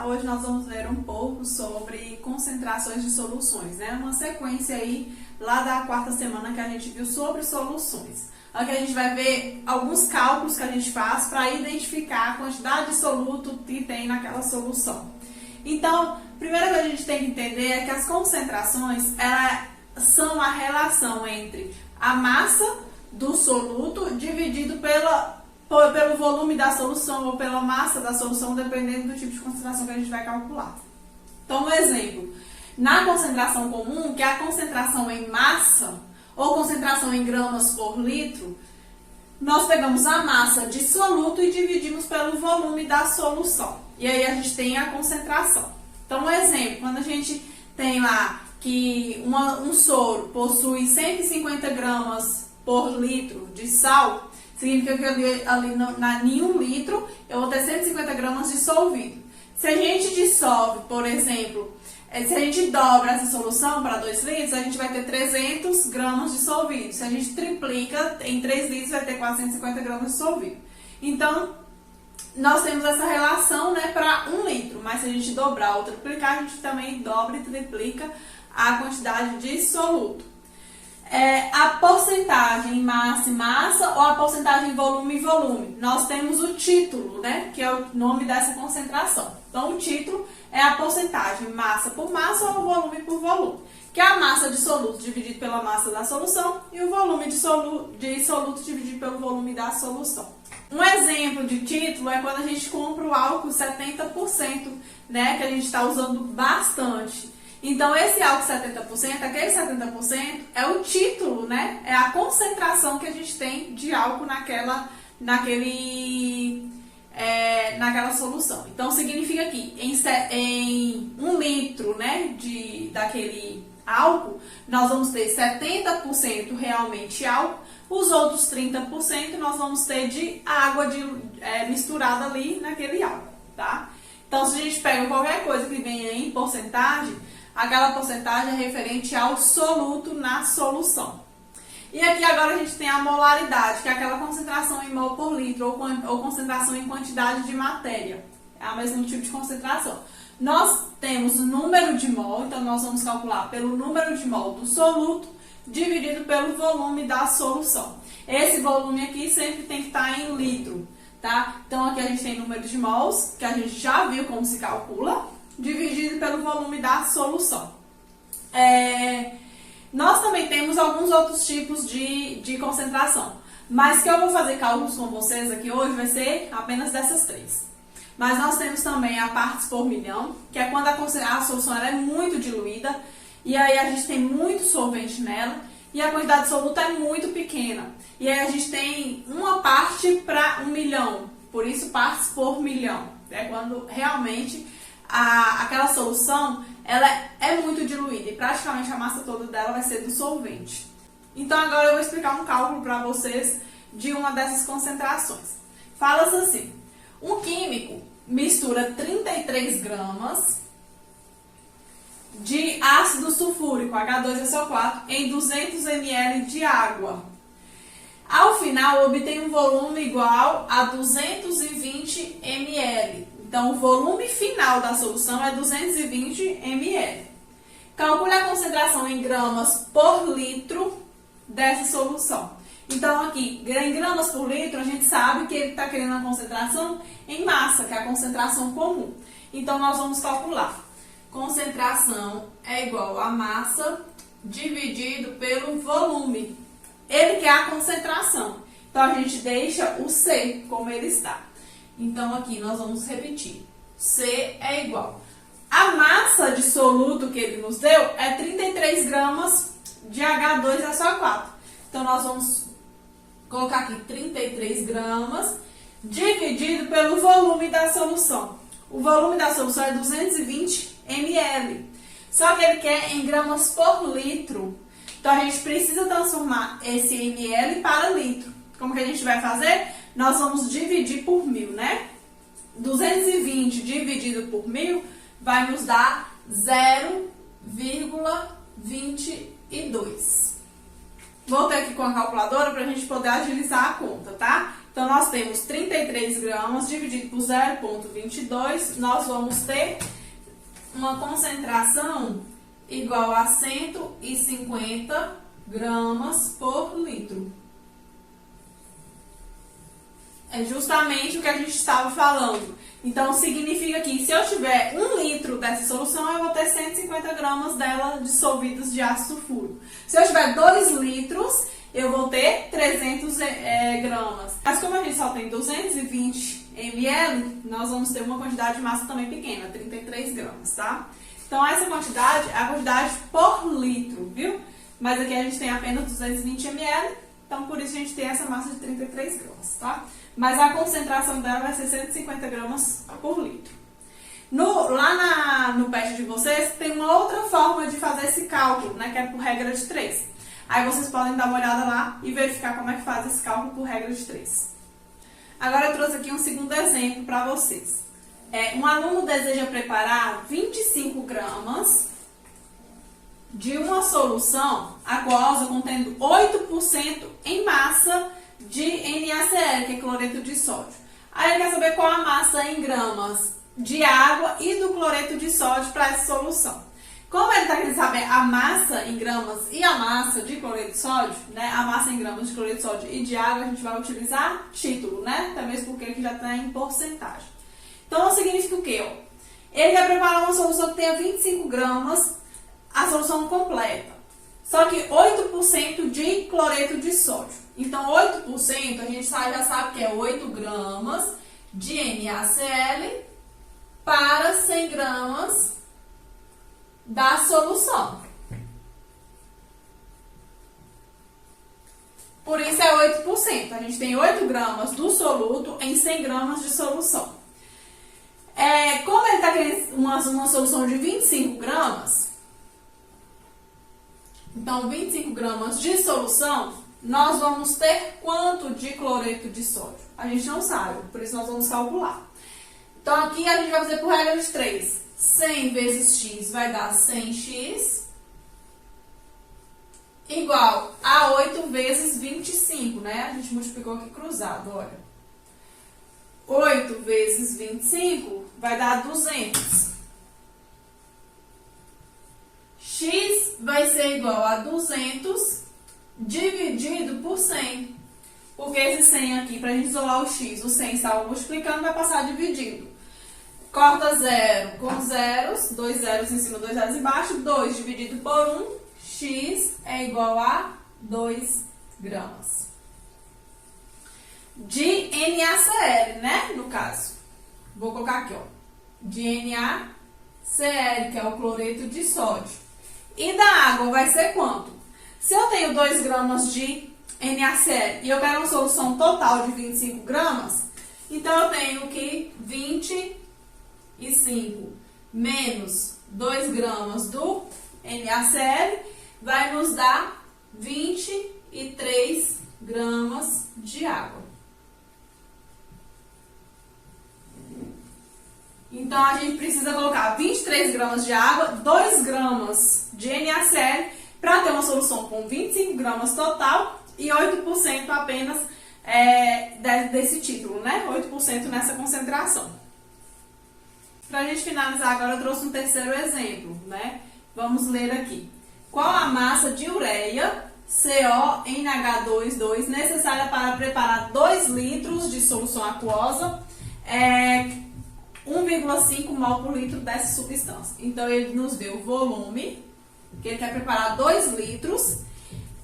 Hoje nós vamos ver um pouco sobre concentrações de soluções, né? Uma sequência aí lá da quarta semana que a gente viu sobre soluções. Aqui a gente vai ver alguns cálculos que a gente faz para identificar a quantidade de soluto que tem naquela solução. Então, a primeira coisa que a gente tem que entender é que as concentrações são a relação entre a massa do soluto dividido pelo volume da solução ou pela massa da solução, dependendo do tipo de concentração que a gente vai calcular. Então, um exemplo, na concentração comum, que é a concentração em massa ou concentração em gramas por litro, nós pegamos a massa de soluto e dividimos pelo volume da solução. E aí a gente tem a concentração. Então, um exemplo, quando a gente tem lá que um soro possui 150 gramas por litro de sal, significa que em 1 litro eu vou ter 150 gramas dissolvido. Se a gente dissolve, por exemplo, se a gente dobra essa solução para 2 litros, a gente vai ter 300 gramas dissolvido. Se a gente triplica, em 3 litros vai ter 450 gramas dissolvido. Então, nós temos essa relação, né, para 1 litro, mas se a gente dobrar ou triplicar, a gente também dobra e triplica a quantidade de soluto. A porcentagem massa e massa ou a porcentagem volume e volume. Nós temos o título, né, que é o nome dessa concentração. Então, o título é a porcentagem massa por massa ou volume por volume, que é a massa de soluto dividido pela massa da solução e o volume de soluto dividido pelo volume da solução. Um exemplo de título é quando a gente compra o álcool 70%, né, que a gente está usando bastante. Então, esse álcool 70%, aquele 70% é o título, né? É a concentração que a gente tem de álcool naquela solução. Então, significa que em 1 litro, né, daquele álcool, nós vamos ter 70% realmente álcool, os outros 30% nós vamos ter de água misturada ali naquele álcool, tá? Então, se a gente pega qualquer coisa que venha em porcentagem, aquela porcentagem é referente ao soluto na solução. E aqui agora a gente tem a molaridade, que é aquela concentração em mol por litro ou concentração em quantidade de matéria. É o mesmo tipo de concentração. Nós temos o número de mol, então nós vamos calcular pelo número de mol do soluto dividido pelo volume da solução. Esse volume aqui sempre tem que estar em litro, tá? Então aqui a gente tem número de mols, que a gente já viu como se calcula, dividido pelo volume da solução. Nós também temos alguns outros tipos de concentração, mas que eu vou fazer cálculos com vocês aqui hoje vai ser apenas dessas 3. Mas nós temos também a partes por milhão, que é quando a solução ela é muito diluída, e aí a gente tem muito solvente nela, e a quantidade de soluto é muito pequena. E aí a gente tem uma parte para 1 milhão, por isso partes por milhão. É quando realmente aquela solução ela é muito diluída e praticamente a massa toda dela vai ser do solvente. Então agora eu vou explicar um cálculo para vocês de uma dessas concentrações. Fala-se assim, um químico mistura 33 gramas de ácido sulfúrico, H2SO4, em 200 ml de água. Ao final obtém um volume igual a 220 ml. Então, o volume final da solução é 220 ml. Calcule a concentração em gramas por litro dessa solução. Então, aqui, em gramas por litro, a gente sabe que ele está querendo a concentração em massa, que é a concentração comum. Então, nós vamos calcular. Concentração é igual a massa dividido pelo volume. Ele quer a concentração. Então, a gente deixa o C como ele está. Então, aqui nós vamos repetir. C é igual. A massa de soluto que ele nos deu é 33 gramas de H2SO4. Então, nós vamos colocar aqui 33 gramas dividido pelo volume da solução. O volume da solução é 220 ml. Só que ele quer em gramas por litro. Então, a gente precisa transformar esse ml para litro. Como que a gente vai fazer? Nós vamos dividir por 1000, né? 220 dividido por 1000 vai nos dar 0,22. Voltei aqui com a calculadora para a gente poder agilizar a conta, tá? Então, nós temos 33 gramas dividido por 0,22, nós vamos ter uma concentração igual a 150 gramas por litro. É justamente o que a gente estava falando. Então, significa que se eu tiver 1 litro dessa solução, eu vou ter 150 gramas dela dissolvidos de ácido sulfúrico. Se eu tiver 2 litros, eu vou ter 300 gramas. Mas como a gente só tem 220 ml, nós vamos ter uma quantidade de massa também pequena, 33 gramas, tá? Então, essa quantidade é a quantidade por litro, viu? Mas aqui a gente tem apenas 220 ml, então por isso a gente tem essa massa de 33 gramas, tá? Mas a concentração dela vai ser 150 gramas por litro. Lá no PET de vocês, tem uma outra forma de fazer esse cálculo, né? Que é por regra de 3. Aí vocês podem dar uma olhada lá e verificar como é que faz esse cálculo por regra de 3. Agora eu trouxe aqui um segundo exemplo para vocês. Um aluno deseja preparar 25 gramas de uma solução aquosa contendo 8% em massa de NaCl, que é cloreto de sódio. Aí ele quer saber qual a massa em gramas de água e do cloreto de sódio para essa solução. Como ele está querendo saber a massa em gramas e a massa de cloreto de sódio, né? A massa em gramas de cloreto de sódio e de água, a gente vai utilizar título, né? Até mesmo porque aqui já está em porcentagem. Então, significa o quê? Ele quer preparar uma solução que tenha 25 gramas, a solução completa. Só que 8% de cloreto de sódio. Então, 8% a gente já sabe que é 8 gramas de NaCl para 100 gramas da solução. Por isso é 8%. A gente tem 8 gramas do soluto em 100 gramas de solução. Como ele está querendo uma solução de 25 gramas, então 25 gramas de solução, nós vamos ter quanto de cloreto de sódio? A gente não sabe, por isso nós vamos calcular. Então aqui a gente vai fazer por regra de 3. 100 vezes x vai dar 100x igual a 8 vezes 25, né? A gente multiplicou aqui cruzado, olha. 8 vezes 25 vai dar 200. X vai ser igual a 200 dividido por 100. Porque esse 100 aqui, para a gente isolar o x, o 100 estava multiplicando, vai passar dividindo. Corta 0 com zeros, 2 zeros em cima, 2 zeros embaixo, 2 dividido por 1, x é igual a 2 gramas. De NaCl, né? No caso. Vou colocar aqui, ó. De NaCl, que é o cloreto de sódio. E da água vai ser quanto? Se eu tenho 2 gramas de NaCl e eu quero uma solução total de 25 gramas, então eu tenho que 25 menos 2 gramas do NaCl vai nos dar 23 gramas de água. Então, a gente precisa colocar 23 gramas de água, 2 gramas de NaCl, para ter uma solução com 25 gramas total e 8% apenas desse título, né? 8% nessa concentração. Para a gente finalizar agora, eu trouxe um terceiro exemplo, né? Vamos ler aqui. Qual a massa de ureia, CONH2,2, necessária para preparar 2 litros de solução aquosa, 1,5 mol por litro dessa substância? Então, ele nos deu o volume, que ele quer preparar 2 litros,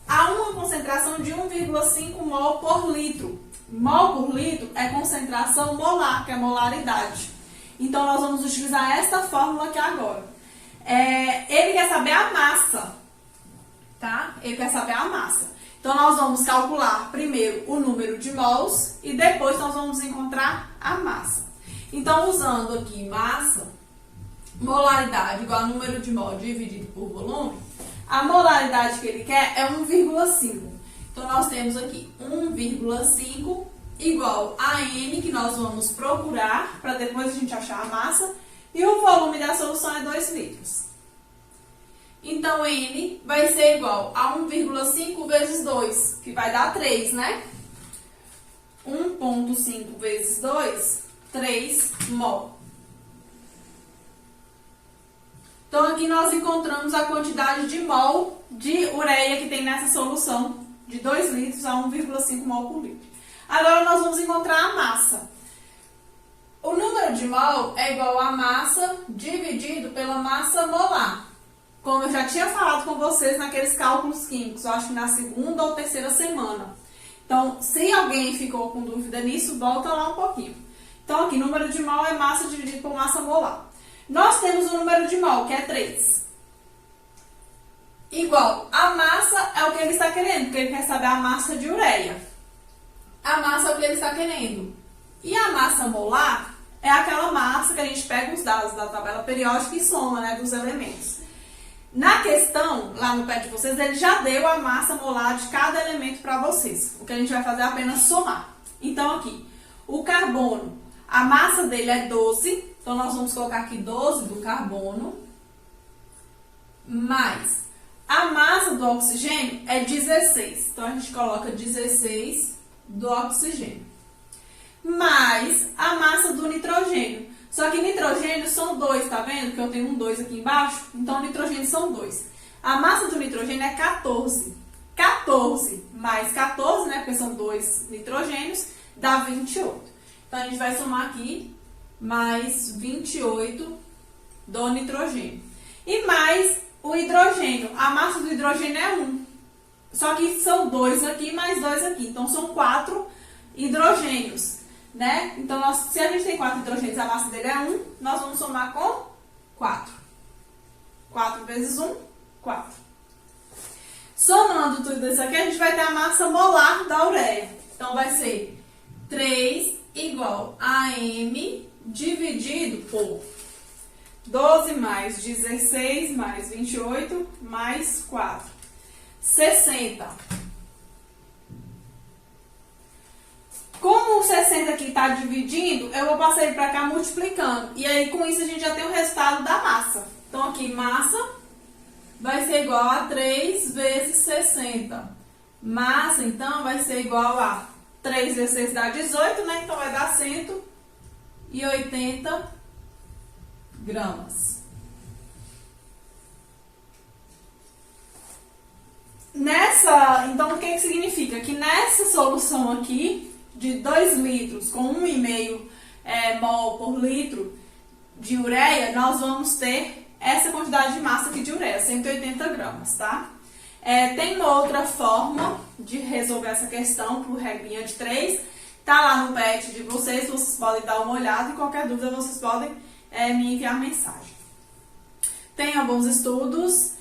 a uma concentração de 1,5 mol por litro. Mol por litro é concentração molar, que é molaridade. Então, nós vamos utilizar esta fórmula aqui agora. Ele quer saber a massa, tá? Ele quer saber a massa. Então, nós vamos calcular primeiro o número de mols e depois nós vamos encontrar a massa. Então, usando aqui massa, molaridade igual a número de mol dividido por volume, a molaridade que ele quer é 1,5. Então, nós temos aqui 1,5 igual a N, que nós vamos procurar para depois a gente achar a massa, e o volume da solução é 2 litros. Então, N vai ser igual a 1,5 vezes 2, que vai dar 3, né? 1,5 vezes 2, 3 mol. Então, aqui nós encontramos a quantidade de mol de ureia que tem nessa solução de 2 litros a 1,5 mol por litro. Agora, nós vamos encontrar a massa. O número de mol é igual a massa dividido pela massa molar. Como eu já tinha falado com vocês naqueles cálculos químicos, eu acho que na segunda ou terceira semana. Então, se alguém ficou com dúvida nisso, volta lá um pouquinho. Então, aqui, número de mol é massa dividido por massa molar. Nós temos o número de mol, que é 3. Igual, a massa é o que ele está querendo, porque ele quer saber a massa de ureia. A massa é o que ele está querendo. E a massa molar é aquela massa que a gente pega os dados da tabela periódica e soma, né, dos elementos. Na questão, lá no pé de vocês, ele já deu a massa molar de cada elemento para vocês. O que a gente vai fazer é apenas somar. Então, aqui, o carbono, a massa dele é 12. Então, nós vamos colocar aqui 12 do carbono. Mais a massa do oxigênio é 16. Então, a gente coloca 16 do oxigênio. Mais a massa do nitrogênio. Só que nitrogênio são 2, tá vendo? Que eu tenho um 2 aqui embaixo. Então, nitrogênio são 2. A massa do nitrogênio é 14. 14 mais 14, né? Porque são 2 nitrogênios, dá 28. Então, a gente vai somar aqui mais 28 do nitrogênio. E mais o hidrogênio. A massa do hidrogênio é 1. Só que são 2 aqui mais 2 aqui. Então, são 4 hidrogênios. Né? Então, se a gente tem 4 hidrogênios, a massa dele é 1, nós vamos somar com 4. 4 vezes 1, 4. Somando tudo isso aqui, a gente vai ter a massa molar da ureia. Então, vai ser 3 igual a M dividido por 12 mais 16 mais 28 mais 4. 60. Como o 60 aqui está dividindo, eu vou passar ele para cá multiplicando. E aí, com isso, a gente já tem o resultado da massa. Então, aqui, massa vai ser igual a 3 vezes 60. Massa, então, vai ser igual a 3 vezes 6 dá 18, né? Então, vai dar 180 gramas. Então, o que significa? Que nessa solução aqui, de 2 litros com 1,5 mol por litro de ureia, nós vamos ter essa quantidade de massa aqui de ureia, 180 gramas, tá? Tem uma outra forma de resolver essa questão por regrinha de 3, tá lá no pet de vocês podem dar uma olhada e qualquer dúvida vocês podem me enviar mensagem. Tenham bons estudos.